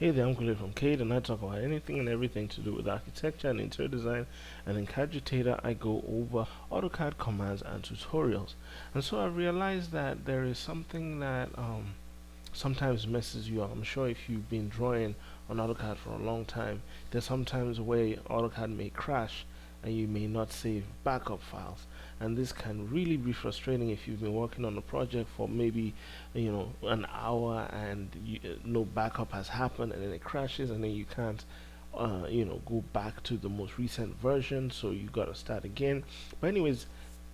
Hey there, I'm Kule from Cade, and I talk about anything and everything to do with architecture and interior design. And in Cagitator, I go over Autocad commands and tutorials. And so I realized that there is something that sometimes messes you up. I'm sure if you've been drawing on AutoCAD for a long time, there's sometimes where AutoCAD may crash and you may not save backup files. And this can really be frustrating if you've been working on a project for maybe an hour and no backup has happened, and then it crashes and then you can't go back to the most recent version, so you got to start again. But anyways,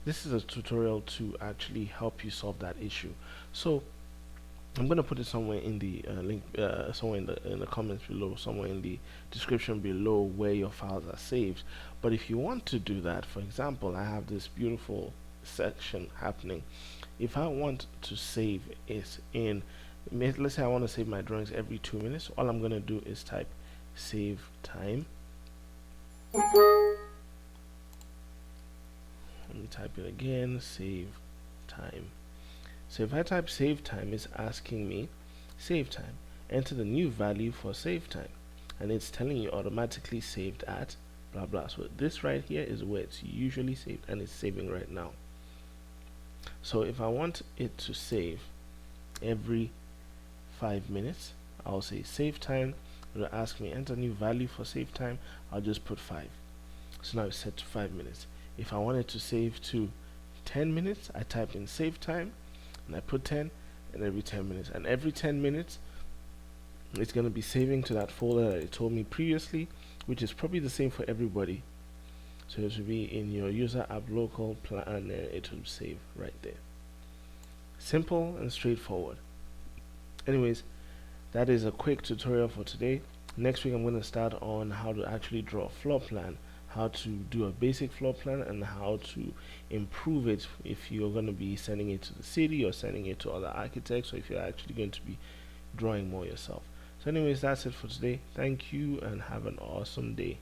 this is a tutorial to actually help you solve that issue. So I'm gonna put it somewhere in the link, somewhere in the comments below, somewhere in the description below where your files are saved. But if you want to do that, for example, I have this beautiful section happening. If I want to save it in, let's say I want to save my drawings every 2 minutes, all I'm gonna do is type save time. Let me type it again, save time. So if I type save time, it's asking me save time. Enter the new value for save time, and it's telling you automatically saved at blah blah. So this right here is where it's usually saved, and it's saving right now. So if I want it to save every 5 minutes, I'll say save time. It'll ask me enter new value for save time. I'll just put 5. So now it's set to 5 minutes. If I want it to save to 10 minutes, I type in save time and I put 10, and every 10 minutes, and every 10 minutes it's going to be saving to that folder that it told me previously, which is probably the same for everybody. So it should be in your user app local plan, and it will save right there. Simple and straightforward. Anyways, that is a quick tutorial for today. Next week I'm going to start on how to actually draw a floor plan, how to do a basic floor plan, and how to improve it if you're going to be sending it to the city or sending it to other architects, or if you're actually going to be drawing more yourself. So anyways, that's it for today. Thank you and have an awesome day.